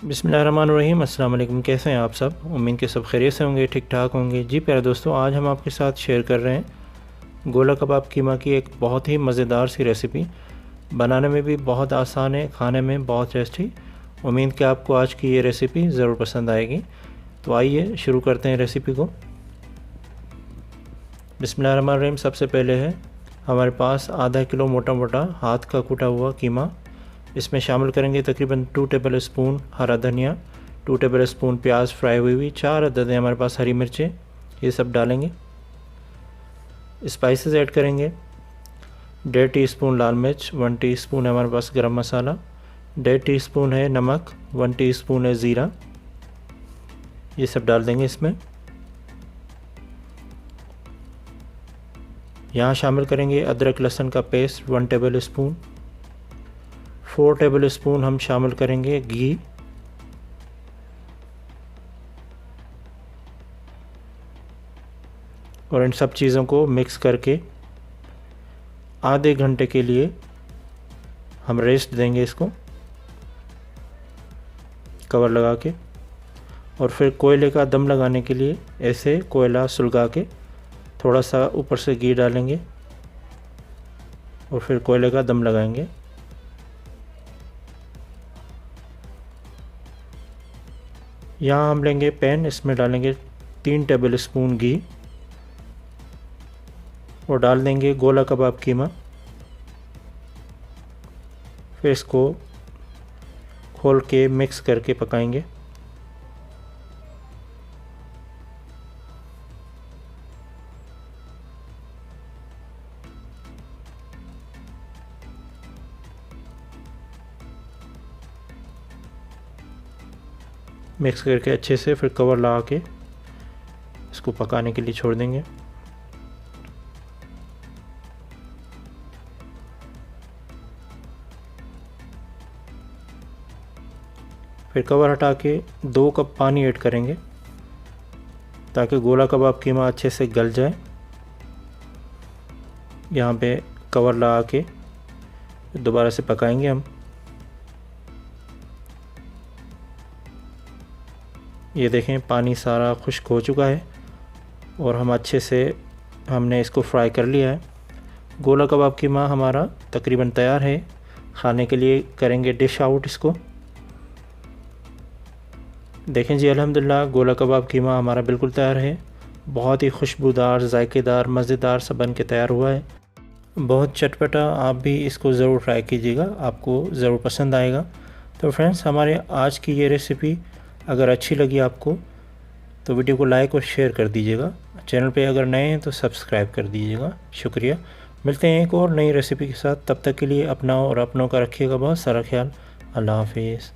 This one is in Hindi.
बिस्मिल्लाहिर्रहमानिर्रहीम। अस्सलाम वालेकुम। कैसे हैं आप सब? उम्मीद के सब खैरियत से होंगे, ठीक ठाक होंगे। जी प्यारे दोस्तों, आज हम आपके साथ शेयर कर रहे हैं गोला कबाब कीमा की एक बहुत ही मज़ेदार सी रेसिपी। बनाने में भी बहुत आसान है, खाने में बहुत टेस्टी। उम्मीद कि आपको आज की ये रेसिपी ज़रूर पसंद आएगी। तो आइए शुरू करते हैं रेसिपी को। बिस्मिल्लाहिर्रहमानिर्रहीम। सबसे पहले है हमारे पास आधा किलो मोटा मोटा हाथ का कूटा हुआ कीमा। इसमें शामिल करेंगे तकरीबन 2 टेबल स्पून हरा धनिया, 2 टेबल स्पून प्याज फ्राई हुई, 4 अदद है हमारे पास हरी मिर्चें, ये सब डालेंगे। स्पाइसेस ऐड करेंगे 1.5 टीस्पून लाल मिर्च, 1 टीस्पून है हमारे पास गरम मसाला, 1.5 टीस्पून है नमक, 1 टीस्पून है ज़ीरा, ये सब डाल देंगे इसमें। यहाँ शामिल करेंगे अदरक लहसुन का paste 1 table spoon, 4 table spoon हम शामिल करेंगे घी, और इन सब चीज़ों को मिक्स करके आधे घंटे के लिए हम रेस्ट देंगे इसको कवर लगा के। और फिर कोयले का दम लगाने के लिए ऐसे कोयला सुलगा के थोड़ा सा ऊपर से घी डालेंगे और फिर कोयले का दम लगाएंगे। यहाँ हम लेंगे पैन, इसमें डालेंगे 3 टेबल स्पून घी और डाल देंगे गोला कबाब कीमा। फिर इसको खोल के मिक्स करके पकाएंगे। मिक्स करके अच्छे से फिर कवर लगा के इसको पकाने के लिए छोड़ देंगे। फिर कवर हटा के 2 कप पानी ऐड करेंगे ताकि गोला कबाब कीमा अच्छे से गल जाए। यहाँ पे कवर लगा के दोबारा से पकाएंगे हम। ये देखें पानी सारा खुश्क हो चुका है और हम अच्छे से हमने इसको फ्राई कर लिया है। गोला कबाब कीमा हमारा तकरीबन तैयार है। खाने के लिए करेंगे डिश आउट इसको। देखें जी, अल्हम्दुलिल्लाह गोला कबाब कीमा हमारा बिल्कुल तैयार है। बहुत ही खुशबूदार, जायकेदार, मज़ेदार सा बन के तैयार हुआ है। बहुत चटपटा। आप भी इसको ज़रूर ट्राई कीजिएगा, आपको ज़रूर पसंद आएगा। तो फ्रेंड्स, हमारे आज की ये रेसिपी अगर अच्छी लगी आपको तो वीडियो को लाइक और शेयर कर दीजिएगा। चैनल पे अगर नए हैं तो सब्सक्राइब कर दीजिएगा। शुक्रिया। मिलते हैं एक और नई रेसिपी के साथ। तब तक के लिए अपना और अपनों का रखिएगा बहुत सारा ख्याल। अल्लाह हाफिज़।